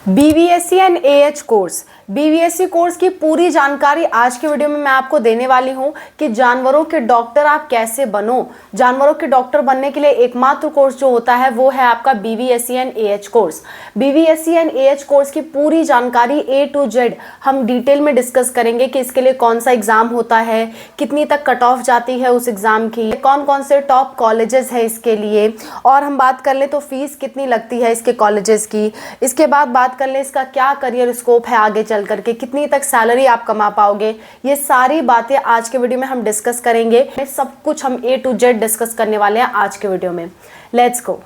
BVSc and AH course. BVSc course की पूरी जानकारी आज के वीडियो में मैं आपको देने वाली हूं कि जानवरों के डॉक्टर आप कैसे बनो। जानवरों के डॉक्टर बनने के लिए एकमात्र कोर्स जो होता है वो है आपका BVSc and AH course. BVSc and AH course की पूरी जानकारी ए टू जेड हम डिटेल में डिस्कस करेंगे कि इसके लिए कौन सा एग्जाम होता है, कितनी तक कट ऑफ जाती है उस एग्जाम की, कौन कौन से टॉप कॉलेजेस है इसके लिए, और हम बात कर ले तो फीस कितनी लगती है इसके कॉलेजेस की। इसके बाद बात कर ले इसका क्या करियर स्कोप है आगे चल करके, कितनी तक सैलरी आप कमा पाओगे। ये सारी बातें आज के वीडियो में हम डिस्कस करेंगे। सब कुछ हम ए टू जेड डिस्कस करने वाले हैं आज के वीडियो में। Let's go.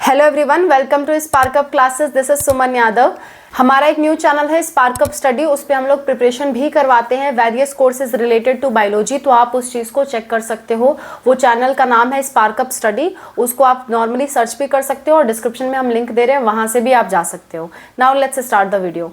Hello everyone, welcome to Sparkup classes. This is Suman Yadav. हमारा एक न्यू चैनल है स्पार्कअप स्टडी, उस पर हम लोग प्रिपरेशन भी करवाते हैं various courses related to biology, तो आप उस चीज़ को चेक कर सकते हो। वो चैनल का नाम है स्पार्कअप स्टडी, उसको आप नॉर्मली सर्च भी कर सकते हो और डिस्क्रिप्शन में हम लिंक दे रहे हैं, वहां से भी आप जा सकते हो। Now let's start the video.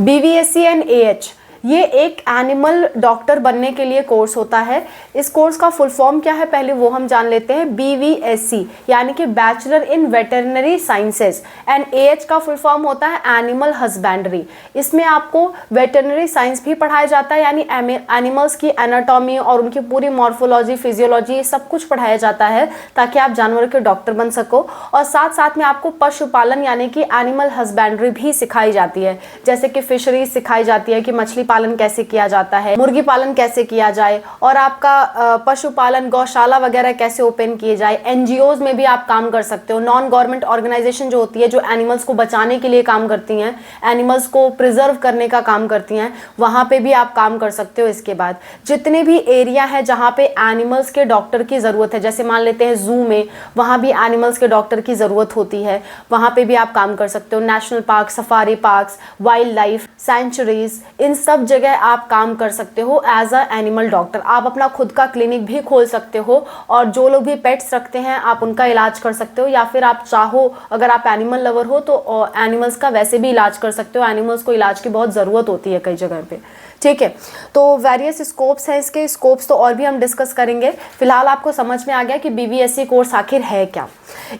BVSc and AH ये एक एनिमल डॉक्टर बनने के लिए कोर्स होता है। इस कोर्स का फुल फॉर्म क्या है पहले वो हम जान लेते हैं। बीवीएससी यानी कि bachelor in veterinary sciences and AH का फुल फॉर्म होता है एनिमल हस्बेंड्री। इसमें आपको वेटरनरी साइंस भी पढ़ाया जाता है, यानी एनिमल्स की एनाटॉमी और उनकी पूरी मॉर्फोलॉजी, फिजियोलॉजी, ये सब कुछ पढ़ाया जाता है ताकि आप जानवरों के डॉक्टर बन सको। और साथ साथ में आपको पशुपालन यानी कि एनिमल हस्बेंड्री भी सिखाई जाती है, जैसे कि फिशरीज सिखाई जाती है कि मछली पालन कैसे किया जाता है, मुर्गी पालन कैसे किया जाए, और आपका पशुपालन गौशाला वगैरह कैसे ओपन किए जाए। एनजीओज में भी आप काम कर सकते हो। नॉन गवर्नमेंट ऑर्गेनाइजेशन जो होती है, जो एनिमल्स को बचाने के लिए काम करती हैं, एनिमल्स को प्रिजर्व करने का काम करती हैं, वहां पे भी आप काम कर सकते हो। इसके बाद जितने भी एरिया है जहां पे एनिमल्स के डॉक्टर की जरूरत है, जैसे मान लेते हैं जू में, वहां भी एनिमल्स के डॉक्टर की जरूरत होती है, वहां पे भी आप काम कर सकते हो। National park, safari parks, wildlife sanctuaries, इन सब जगह आप काम कर सकते हो एज अ एनिमल डॉक्टर। आप अपना खुद का क्लिनिक भी खोल सकते हो और जो लोग भी पेट्स रखते हैं आप उनका इलाज कर सकते हो, या फिर आप चाहो अगर आप एनिमल लवर हो तो एनिमल्स का वैसे भी इलाज कर सकते हो। एनिमल्स को इलाज की बहुत ज़रूरत होती है कई जगह पे, ठीक है। तो वेरियस स्कोप्स हैं, इसके स्कोप्स तो और भी हम डिस्कस करेंगे। फिलहाल आपको समझ में आ गया कि बीवीएससी कोर्स आखिर है क्या।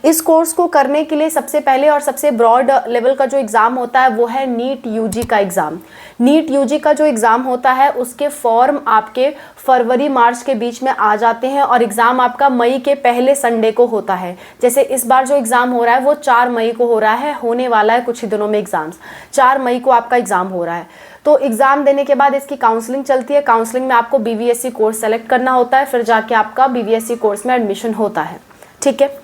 इस कोर्स को करने के लिए सबसे पहले और सबसे ब्रॉड लेवल का जो एग्ज़ाम होता है वो है नीट यूजी का एग्ज़ाम। नीट यूजी का जो एग्ज़ाम होता है उसके फॉर्म आपके फरवरी मार्च के बीच में आ जाते हैं और एग्ज़ाम आपका मई के पहले संडे को होता है। जैसे इस बार जो एग्ज़ाम हो रहा है वो 4 मई को हो रहा है, होने वाला है कुछ ही दिनों में एग्ज़ाम्स। 4 मई को आपका एग्ज़ाम हो रहा है। तो एग्ज़ाम देने के बाद इसकी काउंसलिंग चलती है। काउंसलिंग में आपको बीवीएससी कोर्स सेलेक्ट करना होता है, फिर जाके आपका बीवीएससी कोर्स में एडमिशन होता है, ठीक है।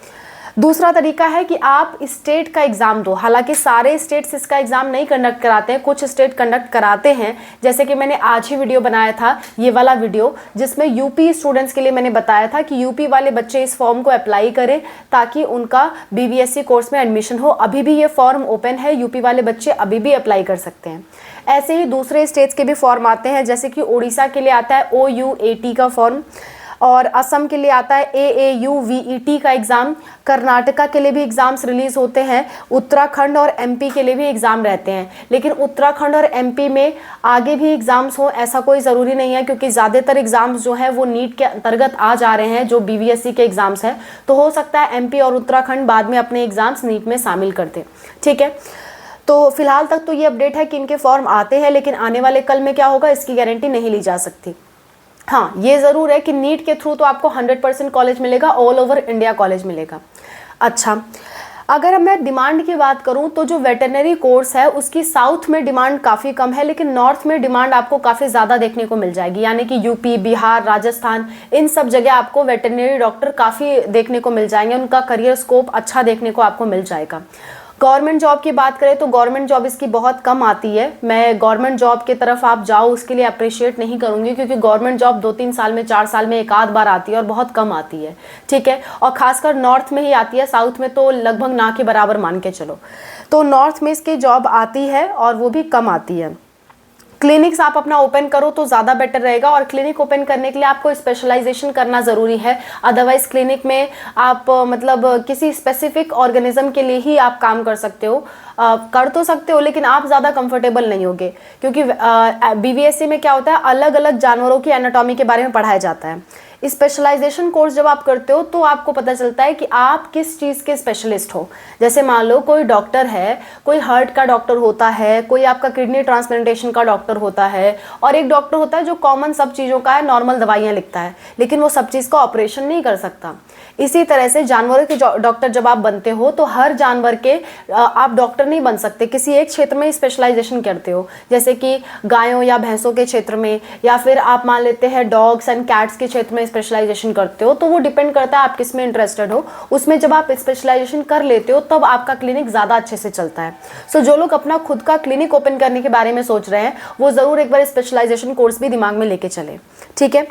दूसरा तरीका है कि आप स्टेट का एग्ज़ाम दो। हालांकि सारे स्टेट्स इसका एग्ज़ाम नहीं कंडक्ट कराते हैं, कुछ स्टेट कंडक्ट कराते हैं। जैसे कि मैंने आज ही वीडियो बनाया था, ये वाला वीडियो, जिसमें यूपी स्टूडेंट्स के लिए मैंने बताया था कि यूपी वाले बच्चे इस फॉर्म को अप्लाई करें ताकि उनका बीवीएससी कोर्स में एडमिशन हो। अभी भी ये फॉर्म ओपन है, यूपी वाले बच्चे अभी भी अप्लाई कर सकते हैं। ऐसे ही दूसरे स्टेट्स के भी फॉर्म आते हैं, जैसे कि उड़ीसा के लिए आता है OUAT का फॉर्म, और असम के लिए आता है AAUVET का एग्ज़ाम। कर्नाटका के लिए भी एग्ज़ाम्स रिलीज़ होते हैं। उत्तराखंड और MP के लिए भी एग्ज़ाम रहते हैं, लेकिन उत्तराखंड और MP में आगे भी एग्ज़ाम्स हो ऐसा कोई ज़रूरी नहीं है, क्योंकि ज़्यादातर एग्ज़ाम्स जो हैं वो नीट के अंतर्गत आ जा रहे हैं, जो BVSC के एग्ज़ाम्स हैं। तो हो सकता है MP और उत्तराखंड बाद में अपने एग्ज़ाम्स नीट में शामिल कर दें, ठीक है। तो फिलहाल तक तो ये अपडेट है कि इनके फॉर्म आते हैं, लेकिन आने वाले कल में क्या होगा इसकी गारंटी नहीं ली जा सकती। हाँ, ये ज़रूर है कि नीट के थ्रू तो आपको 100% कॉलेज मिलेगा, ऑल ओवर इंडिया कॉलेज मिलेगा। अच्छा, अगर मैं डिमांड की बात करूं तो जो वेटरनरी कोर्स है उसकी साउथ में डिमांड काफ़ी कम है, लेकिन नॉर्थ में डिमांड आपको काफ़ी ज़्यादा देखने को मिल जाएगी। यानी कि यूपी, बिहार, राजस्थान, इन सब जगह आपको वेटरनरी डॉक्टर काफ़ी देखने को मिल जाएंगे। उनका करियर स्कोप अच्छा देखने को आपको मिल जाएगा। गवर्नमेंट जॉब की बात करें तो गवर्नमेंट जॉब इसकी बहुत कम आती है। मैं गवर्नमेंट जॉब की तरफ आप जाओ उसके लिए अप्रिशिएट नहीं करूंगी, क्योंकि गवर्नमेंट जॉब 2-3 साल में, 4 साल में एक आध बार आती है और बहुत कम आती है, ठीक है। और खासकर नॉर्थ में ही आती है, साउथ में तो लगभग ना के बराबर मान के चलो। तो नॉर्थ में इसकी जॉब आती है और वो भी कम आती है। क्लिनिक्स आप अपना ओपन करो तो ज़्यादा बेटर रहेगा, और क्लिनिक ओपन करने के लिए आपको स्पेशलाइजेशन करना ज़रूरी है। अदरवाइज क्लिनिक में आप मतलब किसी स्पेसिफिक ऑर्गेनिज्म के लिए ही आप काम कर सकते हो, कर तो सकते हो, लेकिन आप ज़्यादा कंफर्टेबल नहीं होगे, क्योंकि बीवीएससी में क्या होता है, अलग अलग जानवरों की एनाटॉमी के बारे में पढ़ाया जाता है। स्पेशलाइजेशन कोर्स जब आप करते हो तो आपको पता चलता है कि आप किस चीज़ के स्पेशलिस्ट हो। जैसे मान लो कोई डॉक्टर है, कोई हार्ट का डॉक्टर होता है, कोई आपका किडनी ट्रांसप्लांटेशन का डॉक्टर होता है, और एक डॉक्टर होता है जो कॉमन सब चीज़ों का है, नॉर्मल दवाइयाँ लिखता है, लेकिन वो सब चीज़ का ऑपरेशन नहीं कर सकता। इसी तरह से जानवरों के डॉक्टर जब आप बनते हो तो हर जानवर के आप डॉक्टर नहीं बन सकते, किसी एक क्षेत्र में स्पेशलाइजेशन करते हो। जैसे कि गायों या भैंसों के क्षेत्र में, या फिर आप मान लेते हैं डॉग्स एंड कैट्स के क्षेत्र में स्पेशलाइजेशन करते हो, तो वो डिपेंड करता है आप किस में इंटरेस्टेड हो। उसमें जब आप स्पेशलाइजेशन कर लेते हो तब आपका क्लिनिक ज़्यादा अच्छे से चलता है। सो जो लोग अपना खुद का क्लिनिक ओपन करने के बारे में सोच रहे हैं वो ज़रूर एक बार स्पेशलाइजेशन कोर्स भी दिमाग में लेके चले, ठीक है।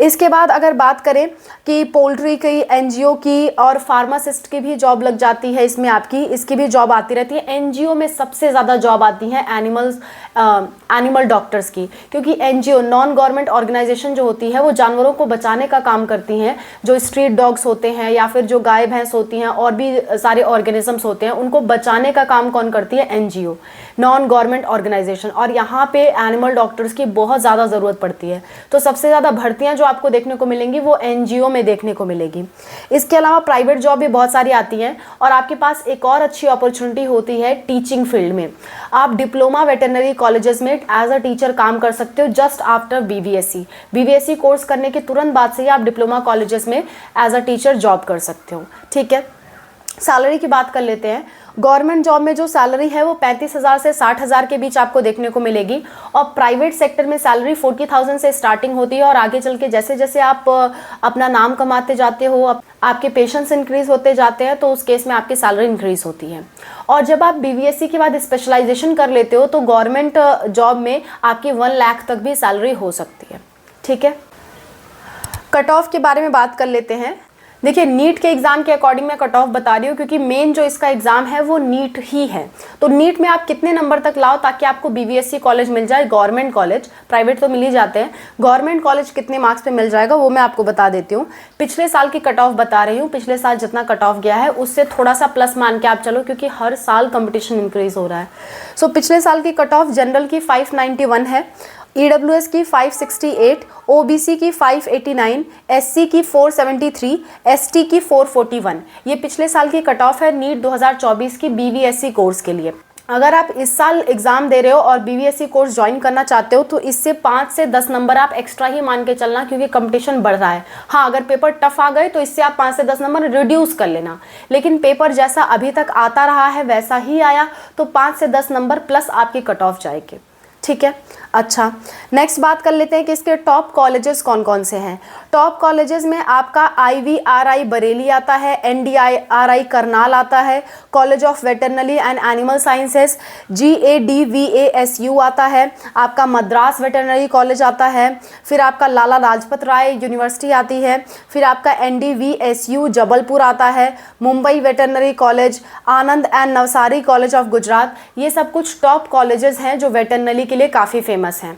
इसके बाद अगर बात करें कि पोल्ट्री की, एनजीओ की और फार्मासिस्ट की भी जॉब लग जाती है इसमें, आपकी इसकी भी जॉब आती रहती है। एनजीओ में सबसे ज़्यादा जॉब आती है एनिमल डॉक्टर्स की, क्योंकि एनजीओ नॉन गवर्नमेंट ऑर्गेनाइजेशन जो होती है वो जानवरों को बचाने का काम करती हैं। जो स्ट्रीट डॉग्स होते हैं या फिर जो गाय भैंस होती हैं और भी सारे ऑर्गेनिजम्स होते हैं, उनको बचाने का काम कौन करती है? NGO, non government organisation. और यहाँ पे एनिमल डॉक्टर्स की बहुत ज़्यादा ज़रूरत पड़ती है। तो सबसे ज़्यादा भर्तियाँ जो आपको देखने को मिलेंगी वो एनजीओ में देखने को मिलेगी। इसके अलावा प्राइवेट जॉब भी बहुत सारी आती हैं, और आपके पास एक और अच्छी अपॉर्चुनिटी होती है टीचिंग फील्ड में। आप डिप्लोमा वेटरनरी कॉलेजेस में एज अ टीचर काम कर सकते हो just after BVSc. BVSc course करने के तुरंत बाद से ही आप डिप्लोमा कॉलेजेस में एज अ टीचर जॉब कर सकते हो, ठीक है। सैलरी की बात कर लेते हैं। गवर्नमेंट जॉब में जो सैलरी है वो 35,000 से 60,000 के बीच आपको देखने को मिलेगी, और प्राइवेट सेक्टर में सैलरी 40,000 से स्टार्टिंग होती है, और आगे चल के जैसे जैसे आप अपना नाम कमाते जाते हो, आपके पेशेंस इंक्रीज होते जाते हैं, तो उस केस में आपकी सैलरी इंक्रीज होती है। और जब आप बीवीएससी के बाद स्पेशलाइजेशन कर लेते हो तो गवर्नमेंट जॉब में आपकी 1 लाख तक भी सैलरी हो सकती है, ठीक है। कट ऑफ के बारे में बात कर लेते हैं। देखिए, नीट के एग्जाम के अकॉर्डिंग मैं कट ऑफ बता रही हूँ, क्योंकि मेन जो इसका एग्जाम है वो नीट ही है। तो नीट में आप कितने नंबर तक लाओ ताकि आपको बीवीएससी कॉलेज मिल जाए, गवर्नमेंट कॉलेज, प्राइवेट तो मिल ही जाते हैं। गवर्नमेंट कॉलेज कितने मार्क्स पे मिल जाएगा वो मैं आपको बता देती हूँ। पिछले साल की कट ऑफ बता रही हूँ। पिछले साल जितना कट ऑफ गया है उससे थोड़ा सा प्लस मान के आप चलो, क्योंकि हर साल कंपटीशन इंक्रीज हो रहा है। सो पिछले साल की कट ऑफ जनरल की 591 है, ईडब्ल्यूएस की 568, ओबीसी की 589, एससी की 473, एसटी की 441। ये पिछले साल की कट ऑफ है नीट 2024 की बीवीएससी कोर्स के लिए। अगर आप इस साल एग्जाम दे रहे हो और बीवीएससी कोर्स ज्वाइन करना चाहते हो तो इससे 5 से 10 नंबर आप एक्स्ट्रा ही मान के चलना, क्योंकि कंपटीशन बढ़ रहा है। हाँ, अगर पेपर टफ आ गए तो इससे आप 5 से 10 नंबर रिड्यूस कर लेना, लेकिन पेपर जैसा अभी तक आता रहा है वैसा ही आया तो 5 से 10 नंबर प्लस आपकी कट ऑफ जाएगी, ठीक है। अच्छा, नेक्स्ट बात कर लेते हैं कि इसके टॉप कॉलेजेस कौन कौन से हैं। टॉप कॉलेजेस में आपका IVRI बरेली आता है, NDRI करनाल आता है, college of veterinary and animal sciences GADVASU आता है, आपका मद्रास वेटरनरी कॉलेज आता है, फिर आपका लाला लाजपत राय यूनिवर्सिटी आती है, फिर आपका NDVSU जबलपुर आता है, Mumbai veterinary college, Anand and Navsari college of Gujarat. ये सब कुछ टॉप कॉलेजेस हैं जो वेटरनरी के लिए काफ़ी फेमस हैं।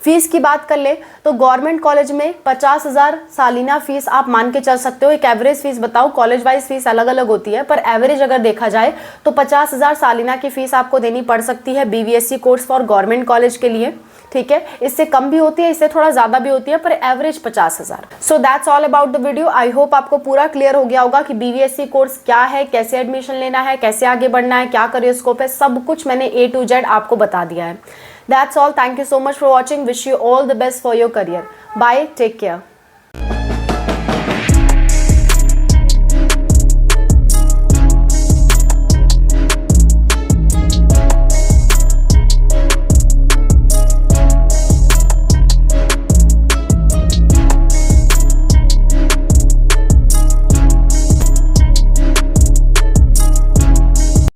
फीस की बात कर ले तो गवर्नमेंट कॉलेज में 50,000 सालाना फीस आप मान के चल सकते हो। एक एवरेज फीस बताओ, कॉलेज वाइज फीस अलग अलग होती है, पर एवरेज अगर देखा जाए तो 50,000 सालाना की फीस आपको देनी पड़ सकती है BVSc course for government college के लिए, ठीक है। इससे कम भी होती है, इससे थोड़ा ज़्यादा भी होती है, पर average 50,000। So that's all about the video. I hope आपको पूरा क्लियर हो गया होगा कि बीवीएससी कोर्स क्या है, कैसे एडमिशन लेना है, कैसे आगे बढ़ना है, क्या करियर स्कोप है, सब कुछ मैंने A to Z आपको बता दिया है। That's all. Thank you so much for watching. Wish you all the best for your career. Bye. Take care.